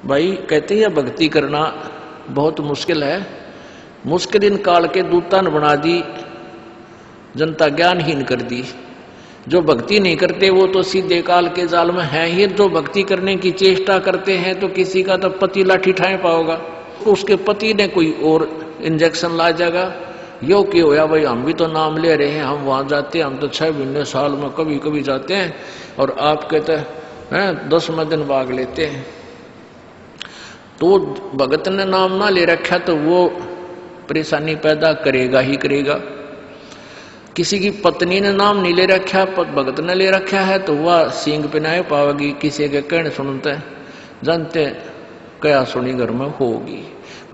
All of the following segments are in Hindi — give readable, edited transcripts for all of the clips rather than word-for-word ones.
भाई कहते हैं भक्ति करना बहुत मुश्किल है, मुश्किल इन काल के दूता ने बना दी, जनता ज्ञानहीन कर दी। जो भक्ति नहीं करते वो तो सीधे काल के जाल में है ही। जो भक्ति करने की चेष्टा करते हैं तो किसी का तो पति लाठी ठाए पाओगा, उसके पति ने कोई और इंजेक्शन ला जाएगा। यो कि होया भाई हम भी तो नाम ले रहे हैं, हम वहां जाते हैं, हम तो 6 महीने साल में कभी कभी जाते हैं, और आप कहते हैं 10वें दिन भाग लेते हैं। तो भगत ने नाम ना ले रखा तो वो परेशानी पैदा करेगा ही करेगा। किसी की पत्नी ने नाम नहीं ले रखा, भगत ने ले रखा है तो वह सींग पिनाए पावेगी। किसी के कहने सुनते जानते क्या सुनी घर में होगी।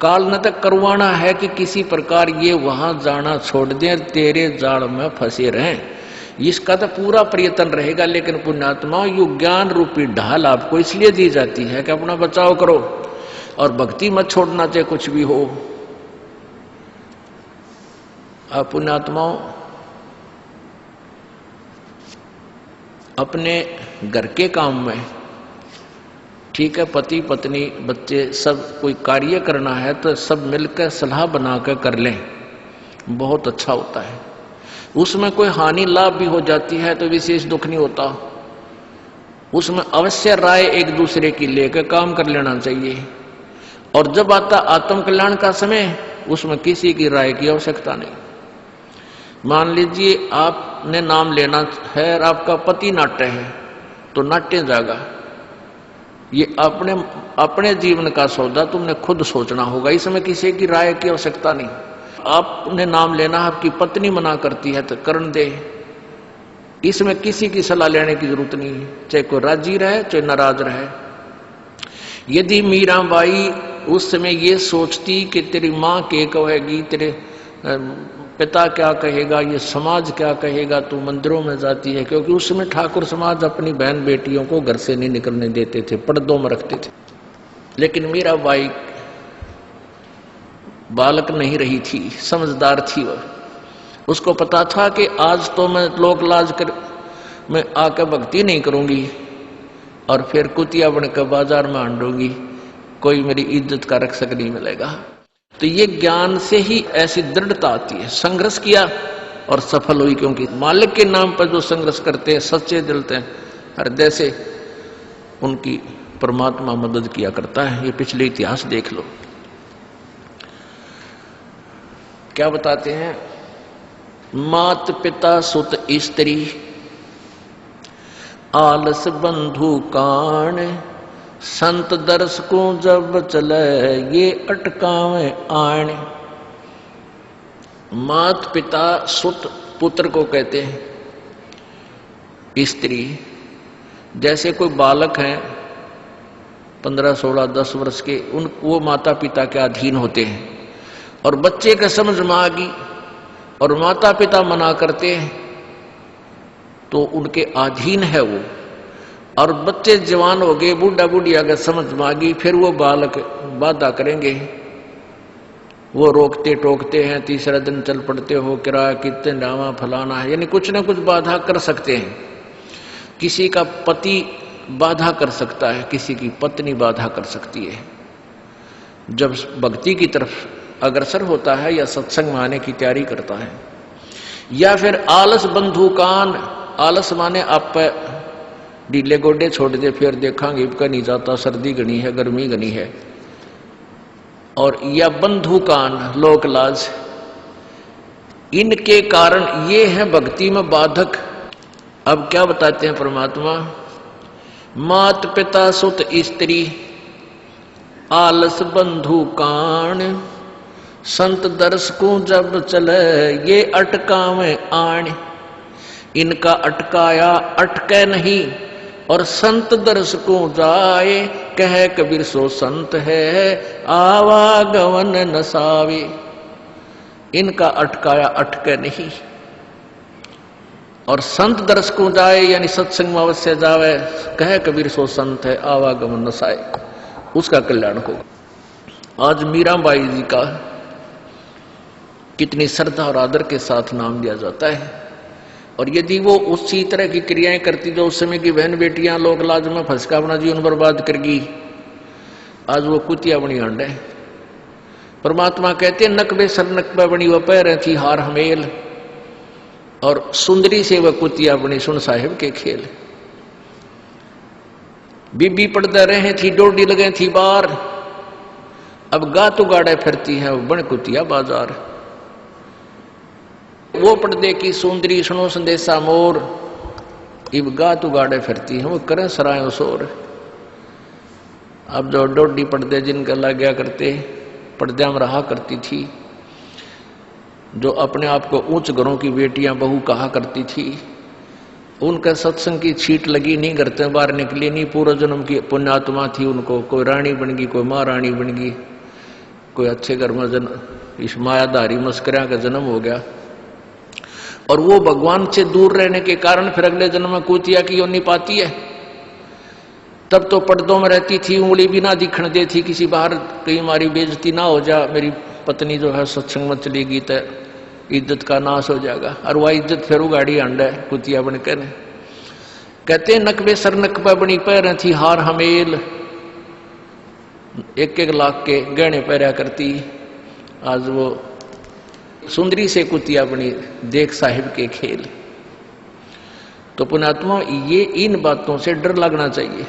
काल न तक करवाना है कि किसी प्रकार ये वहां जाना छोड़ दें, तेरे जाल में फंसे रहें, इसका तो पूरा प्रयत्न रहेगा। लेकिन पुण्यात्मा यु ज्ञान रूपी ढाल आपको इसलिए दी जाती है कि अपना बचाव करो और भक्ति मत छोड़ना, चाहे कुछ भी हो। आप पुण्यात्माओं अपने घर के काम में ठीक है, पति पत्नी बच्चे सब कोई कार्य करना है तो सब मिलकर सलाह बनाकर कर लें, बहुत अच्छा होता है। उसमें कोई हानि लाभ भी हो जाती है तो विशेष दुख नहीं होता। उसमें अवश्य राय एक दूसरे की लेकर काम कर लेना चाहिए। और जब आता आत्म कल्याण का समय, उसमें किसी की राय की आवश्यकता नहीं। मान लीजिए आपने नाम लेना है और आपका पति नाट्य है तो नाट्य जाएगा। ये अपने जीवन का सौदा तुमने खुद सोचना होगा, इसमें किसी की राय की आवश्यकता नहीं। आपने नाम लेना, आपकी पत्नी मना करती है तो करन दे, इसमें किसी की सलाह लेने की जरूरत नहीं है, चाहे कोई राजी रहे चाहे नाराज रहे। यदि मीराबाई उस समय ये सोचती कि तेरी माँ क्या कहेगी, तेरे पिता क्या कहेगा, ये समाज क्या कहेगा, तू मंदिरों में जाती है, क्योंकि उस समय ठाकुर समाज अपनी बहन बेटियों को घर से नहीं निकलने देते थे, पर्दों में रखते थे। लेकिन मीराबाई बालक नहीं रही थी, समझदार थी। वह उसको पता था कि आज तो मैं लोक लाज कर मैं आकर भक्ति नहीं करूंगी और फिर कुतिया बनकर बाजार में आंडूंगी, कोई मेरी इज्जत का रक्षक नहीं मिलेगा। तो ये ज्ञान से ही ऐसी दृढ़ता आती है। संघर्ष किया और सफल हुई, क्योंकि मालिक के नाम पर जो संघर्ष करते हैं सच्चे दिल से हृदय से, उनकी परमात्मा मदद किया करता है। ये पिछले इतिहास देख लो, क्या बताते हैं। मात पिता सुत स्त्री आलस बंधु कान, संत दर्श को जब चले ये अटकावे आण। मात पिता सुत पुत्र को कहते हैं। स्त्री जैसे कोई बालक हैं 15, 16, 10 वर्ष के, वो माता पिता के अधीन होते हैं। और बच्चे का समझ में आ गई और माता पिता मना करते हैं तो उनके अधीन है वो। और बच्चे जवान हो गए, बूढ़ा बूढ़ी अगर समझ में आ गई, फिर वो बालक बाधा करेंगे, वो रोकते टोकते हैं, तीसरा दिन चल पड़ते हो, किराया कितने डावा फलाना है, यानी कुछ ना कुछ बाधा कर सकते हैं। किसी का पति बाधा कर सकता है, किसी की पत्नी बाधा कर सकती है। जब भक्ति की तरफ अग्रसर होता है या सत्संग में आने की तैयारी करता है। या फिर आलस बंधुकान, आलस माने आप ढीले गोडे छोड़ दे, फिर देखांगे इबका नहीं जाता, सर्दी घनी है, गर्मी घनी है। और या बंधुकान लोक लाज, इनके कारण ये है भक्ति में बाधक। अब क्या बताते हैं परमात्मा। मात पिता सुत स्त्री आलस बंधुकान, संत दर्श को जब चले ये अटकावे आण। इनका अटकाया अटके नहीं, और संत दर्श को जाए कह कबीर सो संत है आवागमन नसावे। इनका अटकाया अटके नहीं, और संत दर्श को जाए यानी सत्संग में अवश्य जावे, कह कबीर सो संत है आवागमन नसाए, उसका कल्याण होगा। आज मीराबाई जी का कितनी श्रद्धा और आदर के साथ नाम दिया जाता है। और यदि वो उसी तरह की क्रियाएं करती जो उस समय की बहन बेटियां लोक लाज में फंस कर अपना जीवन बर्बाद करगी, आज वो कुतिया बनी अंडे। परमात्मा कहते नकबे सर नकबे बनी वह पैर थी हार हमेल, और सुंदरी से वह कुतिया बनी सुन साहिब के खेल। बीबी पड़दा रहे थी डोडी लगे थी बार, अब गात उगाड़े फिरती है वो बन कुतिया बाजार। वो पर्दे की सुंदरी सुनो संदेशा मोर, इब गात उगाड़े फिरती है वो करें सरायों शोर। अब जो डोडी पर्दे जिनका लग गया करते, पर्दे में रहा करती थी, जो अपने आप को उच्च घरों की बेटियां बहू कहा करती थी, उनका सत्संग की छीट लगी नहीं, करते बाहर निकली नहीं। पूर्व जन्म की पुण्यात्मा थी, उनको कोई रानी बन गई, कोई महारानी बन गई, कोई अच्छे घर में जन्म, इस मायाधारी मस्करिया का जन्म हो गया। और वो भगवान से दूर रहने के कारण फिर अगले जन्म में कुतिया की योनि पाती है। तब तो पर्दों में रहती थी, उंगली भी ना दिखने देती किसी बाहर, कहीं हमारी बेइज्जती ना हो जा, मेरी पत्नी जो है सत्संग में चलेगी तो इज्जत का नाश हो जाएगा। और वह इज्जत फिर उगाड़ी अंडा है कुतिया बनकर। कहते नकबे सर नकबा बनी पैर थी हार हमेल, 1-1 लाख के गहने पहरा करती, आज वो सुंदरी से कुतिया बनी देख साहिब के खेल। तो पुण्यात्मा ये इन बातों से डर लगना चाहिए।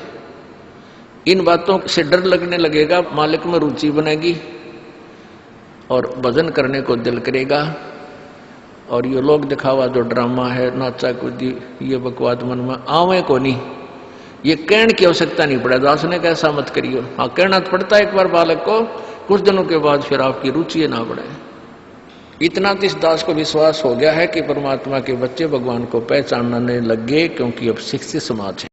इन बातों से डर लगने लगेगा, मालिक में रुचि बनेगी और भजन करने को दिल करेगा। और ये लोग दिखावा जो ड्रामा है, नाचा कूदी, ये बकवाद मन में आवे को नहीं, ये कहने की आवश्यकता नहीं पड़े। दास ने कैसा मत करियो, हाँ कहना तो पड़ता है एक बार बालक को, कुछ दिनों के बाद फिर आपकी रुचि ना बढ़े। इतना तो इस दास को विश्वास हो गया है कि परमात्मा के बच्चे भगवान को पहचानने लग गए, क्योंकि अब शिक्षित समाज है।